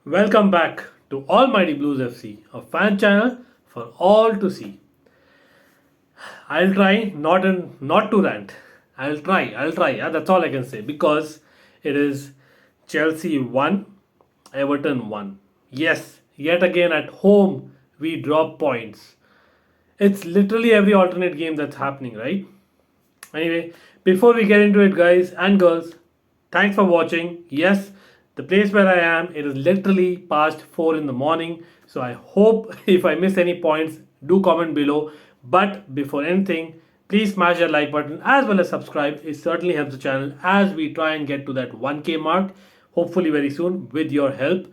Welcome back to Almighty Blues FC, a fan channel for all to see. I'll try not to rant. I'll try. Yeah, that's all I can say because it is Chelsea 1, Everton 1. Yes, yet again at home we drop points. It's literally every alternate game that's happening, right? Anyway, before we get into it, guys and girls, thanks for watching. Yes, the place where I am, it is literally past 4 in the morning. So I hope if I miss any points, do comment below. But before anything, please smash that like button as well as subscribe. It certainly helps the channel as we try and get to that 1K mark, hopefully very soon with your help.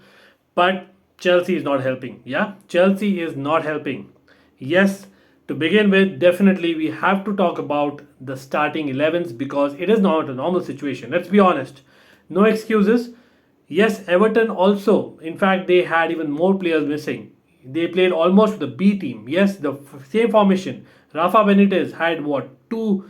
But Chelsea is not helping. Yeah, Chelsea is not helping. Yes, to begin with, definitely we have to talk about the starting 11s because it is not a normal situation. Let's be honest. No excuses. Yes, Everton also, in fact, they had even more players missing. They played almost with the B team. Yes, the same formation. Rafa Benitez had what? Two,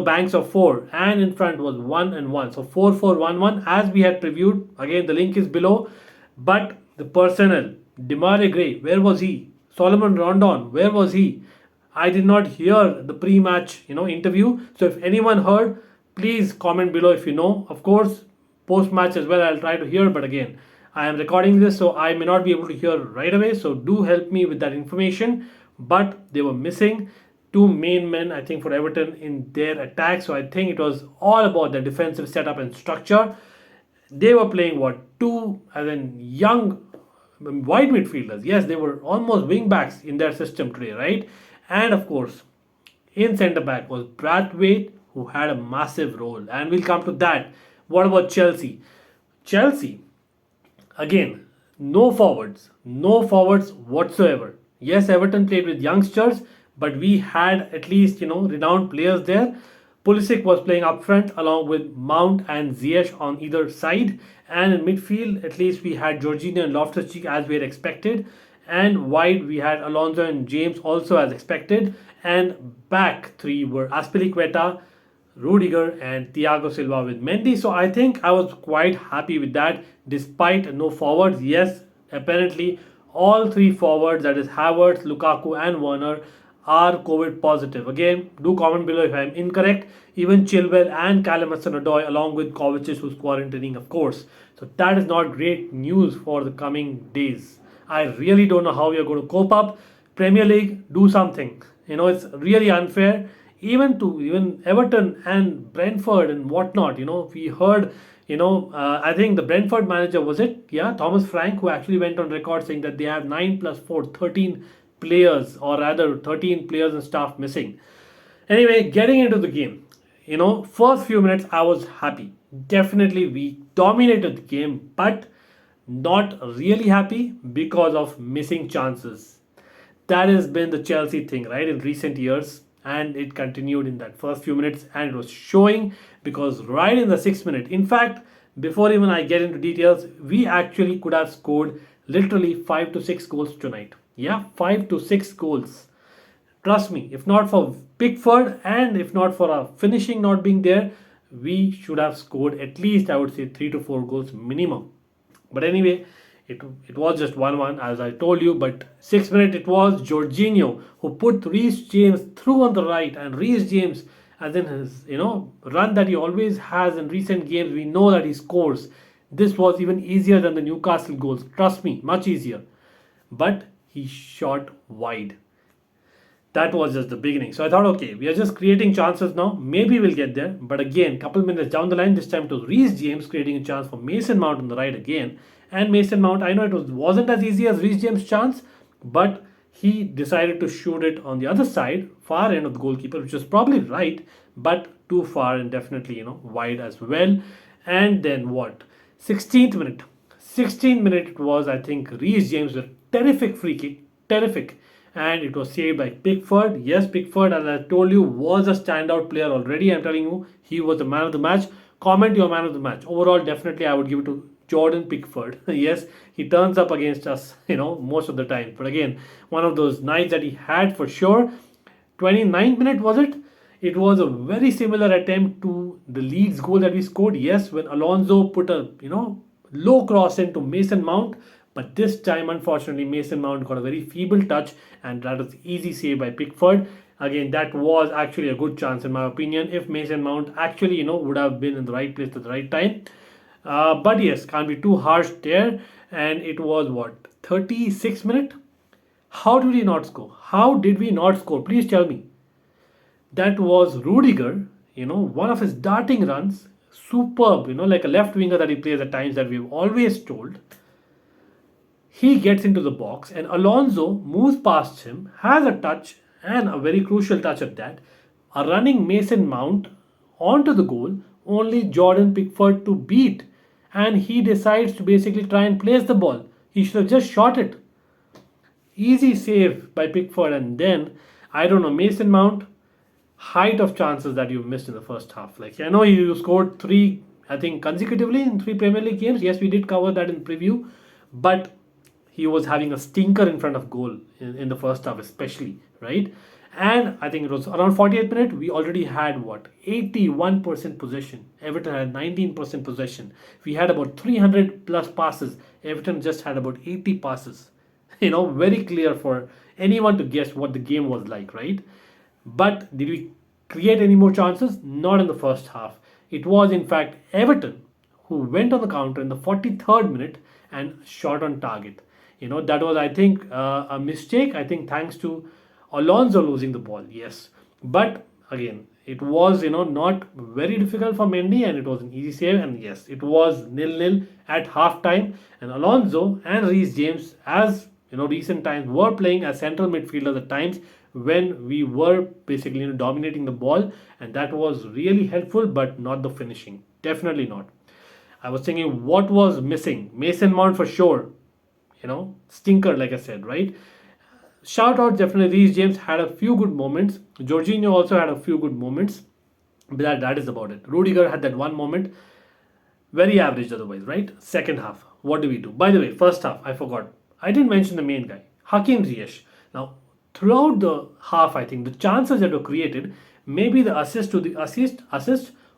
banks of four, and in front was 1 and 1. So 4-4-1-1, as we had previewed. Again, the link is below. But the personnel, Demarai Gray, where was he? Solomon Rondon, where was he? I did not hear the pre-match, interview. So if anyone heard, please comment below if you know. Of course, post-match as well, I'll try to hear. But again, I am recording this, so I may not be able to hear right away. So do help me with that information. But they were missing two main men, I think, for Everton in their attack. So I think it was all about the defensive setup and structure. They were playing what, two as in young wide midfielders. Yes, they were almost wing backs in their system today, right? And of course, in centre back was Brathwaite, who had a massive role, and we'll come to that. What about Chelsea? Chelsea, again, no forwards whatsoever. Yes, Everton played with youngsters, but we had at least renowned players there. Pulisic was playing up front along with Mount and Ziyech on either side, and in midfield at least we had Jorginho and Loftus-Cheek as we had expected, and wide we had Alonso and James also as expected, and back three were Aspilicueta, Rudiger and Thiago Silva with Mendy. So I think I was quite happy with that despite no forwards. Yes, apparently all three forwards, that is Havertz, Lukaku and Werner, are COVID positive. Again, do comment below if I am incorrect. Even Chilwell and Callum Hudson-Odoi along with Kovacic who's quarantining of course. So that is not great news for the coming days. I really don't know how we are going to cope up. Premier League, do something. It's really unfair even Everton and Brentford and whatnot. We heard. I think the Brentford manager was it? Yeah, Thomas Frank, who actually went on record saying that they have 9 plus 4, 13 players, or rather 13 players and staff missing. Anyway, getting into the game, first few minutes I was happy. Definitely, we dominated the game, but not really happy because of missing chances. That has been the Chelsea thing, right, in recent years, and it continued in that first few minutes, and it was showing because right in the 6 minute, in fact, before even I get into details, we actually could have scored literally 5 to 6 goals tonight. Yeah, 5 to 6 goals. Trust me, if not for Pickford and if not for our finishing not being there, we should have scored at least, I would say, 3 to 4 goals minimum. But anyway, it was just 1-1 as I told you. But 6 minute it was Jorginho who put Reece James through on the right, and Reece James, as in his run that he always has in recent games, we know that he scores. This was even easier than the Newcastle goals. Trust me, much easier. But he shot wide. That was just the beginning. So I thought, okay, we are just creating chances now. Maybe we'll get there. But again, couple minutes down the line, this time it was Reece James creating a chance for Mason Mount on the right again. And Mason Mount, I know wasn't as easy as Reece James' chance, but he decided to shoot it on the other side, far end of the goalkeeper, which was probably right, but too far and definitely, wide as well. And then what? 16th minute. 16th minute it was, I think, Reece James with a terrific free kick. Terrific, and it was saved by Pickford. Yes, Pickford, as I told you, was a standout player already. I'm telling you, he was the man of the match. Comment your man of the match. Overall, definitely, I would give it to Jordan Pickford. Yes, he turns up against us, most of the time. But again, one of those nights that he had for sure. 29th minute was it? It was a very similar attempt to the Leeds goal that we scored. Yes, when Alonso put a Low cross into Mason Mount, but this time, unfortunately, Mason Mount got a very feeble touch, and that was easy save by Pickford. Again, that was actually a good chance in my opinion. If Mason Mount actually, would have been in the right place at the right time. But yes, can't be too harsh there. And it was what, 36 minute? How did we not score? How did we not score? Please tell me. That was Rudiger, one of his darting runs, superb, like a left winger that he plays at times that we've always told. He gets into the box and Alonso moves past him, has a touch and a very crucial touch at that. A running Mason Mount onto the goal, only Jordan Pickford to beat. And he decides to basically try and place the ball. He should have just shot it. Easy save by Pickford, and then I don't know, Mason Mount, height of chances that you missed in the first half. Like I know you scored three, I think consecutively in three Premier League games. Yes, we did cover that in preview, but he was having a stinker in front of goal in the first half, especially, right? And I think it was around 48th minute. We already had what, 81% possession. Everton had 19% possession. We had about 300 plus passes. Everton just had about 80 passes. Very clear for anyone to guess what the game was like, right? But did we create any more chances? Not in the first half. It was, in fact, Everton who went on the counter in the 43rd minute and shot on target. That was, I think, a mistake. I think thanks to Alonso losing the ball, yes. But again, it was, not very difficult for Mendy and it was an easy save. And yes, it was 0-0 at half time. And Alonso and Reece James, as recent times, were playing as central midfielders at times when we were basically dominating the ball, and that was really helpful, but not the finishing. Definitely not. I was thinking what was missing. Mason Mount for sure. Stinker, like I said, right? Shout out definitely. Reece James had a few good moments. Jorginho also had a few good moments. But that is about it. Rudiger had that one moment. Very average otherwise, right? Second half. What do we do? By the way, first half, I forgot. I didn't mention the main guy, Hakim Ziyech. Now, throughout the half, I think the chances that were created, maybe the assist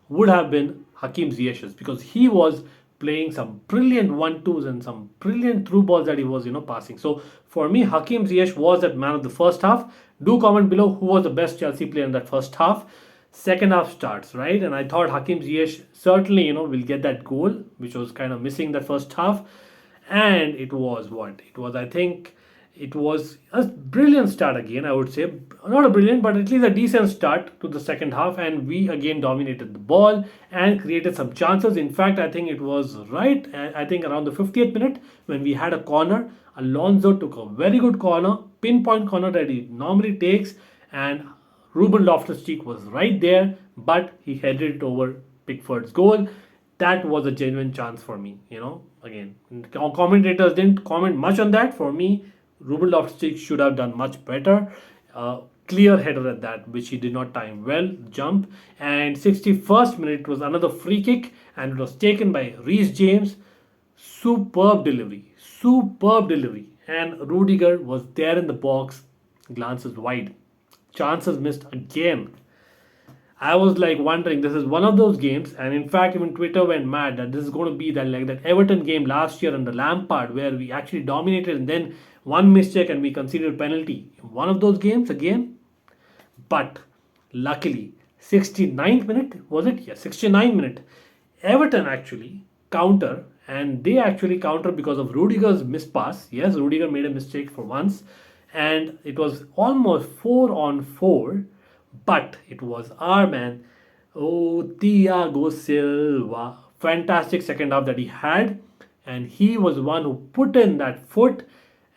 would have been Hakim Ziyech's, because he was playing some brilliant one-twos and some brilliant through balls that he was passing. So for me, Hakim Ziyech was that man of the first half. Do comment below who was the best Chelsea player in that first half. Second half starts, right? And I thought Hakim Ziyech certainly, will get that goal, which was kind of missing that first half. And it was what? It was, I think, it was a brilliant start again, I would say. Not a brilliant, but at least a decent start to the second half. And we again dominated the ball and created some chances. In fact, I think it was right, I think around the 50th minute when we had a corner. Alonso took a very good corner, pinpoint corner that he normally takes. And Ruben Loftus-Cheek was right there, but he headed it over Pickford's goal. That was a genuine chance for me. Again, commentators didn't comment much on that. For me, Ruben Loftus-Cheek should have done much better. Clear header at that, which he did not time well. Jump. And 61st minute was another free kick, and it was taken by Reece James. Superb delivery. Superb delivery. And Rudiger was there in the box, glances wide. Chances missed again. I was like wondering, this is one of those games, and in fact, even Twitter went mad that this is going to be that like that Everton game last year under Lampard, where we actually dominated and then one mistake and we conceded a penalty. One of those games again. But luckily, 69th minute, was it? Yeah, 69th minute. Everton actually counter, and they actually counter because of Rudiger's mispass. Yes, Rudiger made a mistake for once, and it was almost 4-on-4. But it was our man, Thiago Silva. Fantastic second half that he had. And he was the one who put in that foot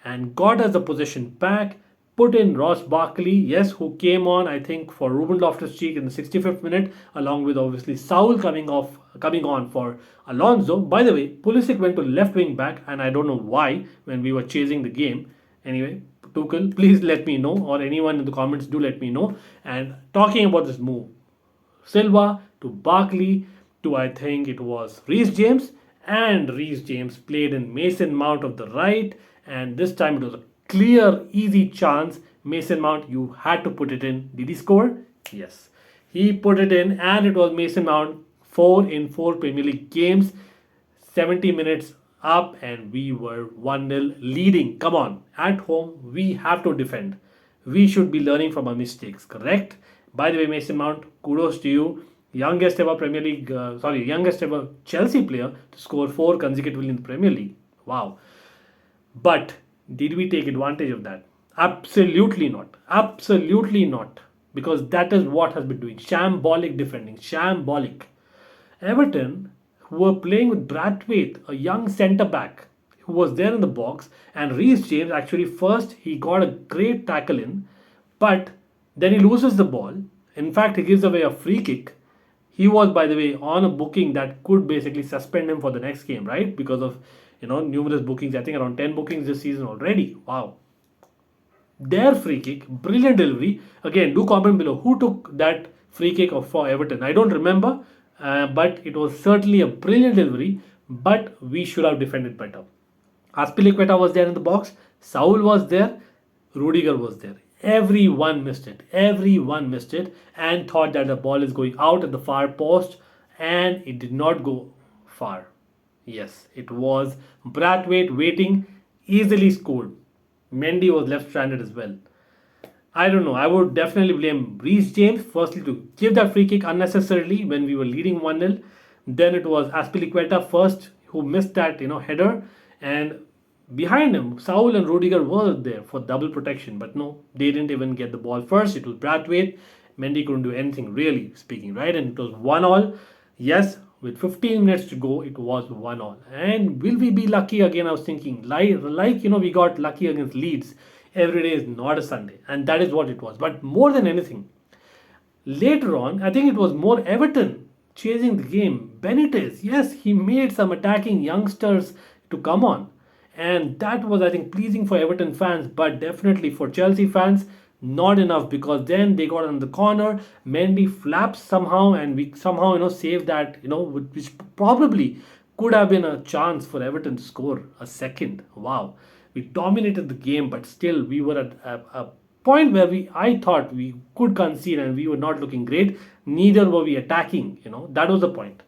and got us the possession back. Put in Ross Barkley, yes, who came on, I think, for Ruben Loftus-Cheek in the 65th minute, along with obviously Saul coming on for Alonso. By the way, Pulisic went to left wing back, and I don't know why when we were chasing the game. Anyway, Tuchel, please let me know, or anyone in the comments do let me know. And talking about this move, Silva to Barkley to, I think it was Reece James, and Reece James played in Mason Mount of the right, and this time it was a clear, easy chance. Mason Mount, you had to put it in. Did he score? Yes. He put it in, and it was Mason Mount 4 in 4 Premier League games. 70 minutes up and we were 1-0 leading. Come on, at home we have to defend. We should be learning from our mistakes, correct? By the way, Mason Mount, kudos to you. Youngest ever youngest ever Chelsea player to score 4 consecutively in the Premier League. Wow. But did we take advantage of that? Absolutely not. Absolutely not. Because that is what has been doing. Shambolic defending. Shambolic. Everton, who were playing with Brathwaite, a young centre back, who was there in the box, and Reece James actually first he got a great tackle in, but then he loses the ball. In fact, he gives away a free kick. He was, by the way, on a booking that could basically suspend him for the next game, right? Because of numerous bookings. I think around 10 bookings this season already. Wow. Their free kick, brilliant delivery. Again, do comment below who took that free kick for Everton. I don't remember, but it was certainly a brilliant delivery. But we should have defended better. Azpilicueta was there in the box. Saul was there. Rudiger was there. Everyone missed it. Everyone missed it and thought that the ball is going out at the far post, and it did not go far. Yes, it was Brathwaite waiting, easily scored. Mendy was left stranded as well. I don't know. I would definitely blame Reece James firstly to give that free kick unnecessarily when we were leading 1-0. Then it was Azpilicueta first who missed that header, and behind him Saul and Rudiger were there for double protection, but no, they didn't even get the ball first. It was Brathwaite. Mendy couldn't do anything really speaking, right? And it was 1-1. Yes, with 15 minutes to go, it was 1-1. And will we be lucky again? I was thinking, we got lucky against Leeds. Every day is not a Sunday, and that is what it was. But more than anything, later on, I think it was more Everton chasing the game. Benitez, yes, he made some attacking youngsters to come on, and that was, I think, pleasing for Everton fans, but definitely for Chelsea fans, not enough, because then they got on the corner. Mendy flaps somehow, and we somehow saved that, which probably could have been a chance for Everton to score a second. Wow, we dominated the game, but still we were at a point where I thought we could concede, and we were not looking great. Neither were we attacking. That was the point.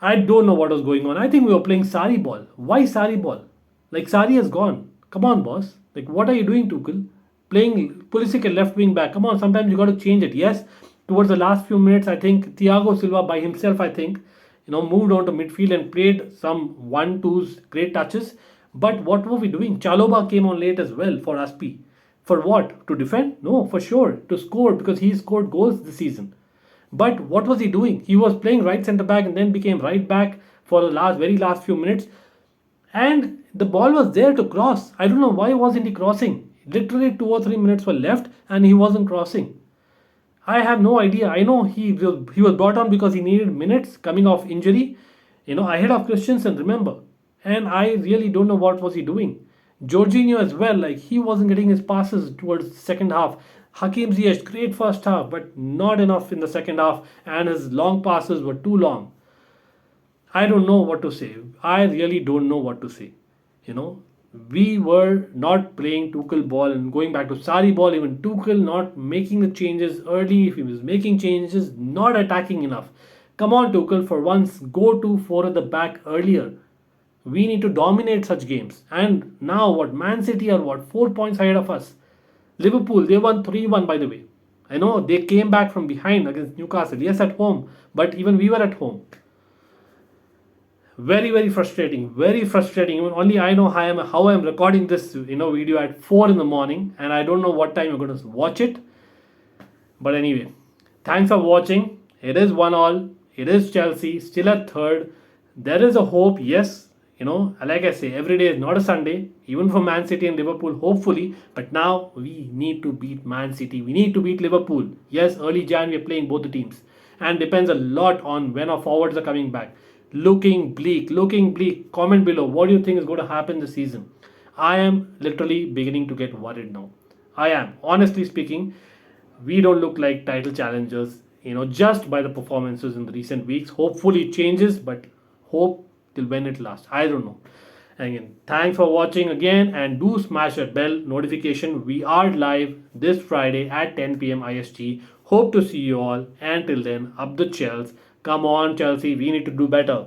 I don't know what was going on. I think we were playing Sarri ball. Why Sarri ball? Like, Sarri has gone. Come on, boss. Like, what are you doing, Tuchel? Playing Pulisic at left wing back. Come on, sometimes you got to change it. Yes, towards the last few minutes, I think Thiago Silva by himself, moved on to midfield and played some 1-2s, great touches. But what were we doing? Chalobah came on late as well for Aspi. For what? To defend? No, for sure. To score, because he scored goals this season. But what was he doing? He was playing right centre back and then became right back for the very last few minutes. And the ball was there to cross. I don't know why wasn't he crossing. Literally 2 or 3 minutes were left and he wasn't crossing. I have no idea. I know he was brought on because he needed minutes coming off injury, ahead of Christensen, remember. And I really don't know what was he doing. Jorginho as well, like, he wasn't getting his passes towards the second half. Hakim Ziyech, great first half, but not enough in the second half, and his long passes were too long. I don't know what to say. I really don't know what to say. We were not playing Tuchel ball, and going back to Sarri ball, even Tuchel not making the changes early. If he was making changes, not attacking enough. Come on, Tuchel, for once, go to 4 at the back earlier. We need to dominate such games. And now what? Man City are 4 points ahead of us. Liverpool, they won 3-1, by the way. I know they came back from behind against Newcastle. Yes, at home, but even we were at home. Very, very frustrating. Very frustrating. Even only I know how I am recording this video at 4 in the morning, and I don't know what time you're going to watch it. But anyway, thanks for watching. It is 1-1. It is Chelsea still at third. There is a hope. Yes, like I say, every day is not a Sunday, even for Man City and Liverpool, hopefully. But now we need to beat Man City. We need to beat Liverpool. Yes, early Jan we are playing both the teams, and depends a lot on when our forwards are coming back. Looking bleak, looking bleak. Comment below, what do you think is going to happen this season? I am literally beginning to get worried now. I am. Honestly speaking, we don't look like title challengers, just by the performances in the recent weeks. Hopefully it changes, but hope till when it lasts. I don't know. Again, thanks for watching again, and do smash that bell notification. We are live this Friday at 10 p.m. IST. Hope to see you all. Until then, up the Chelsea. Come on, Chelsea, we need to do better.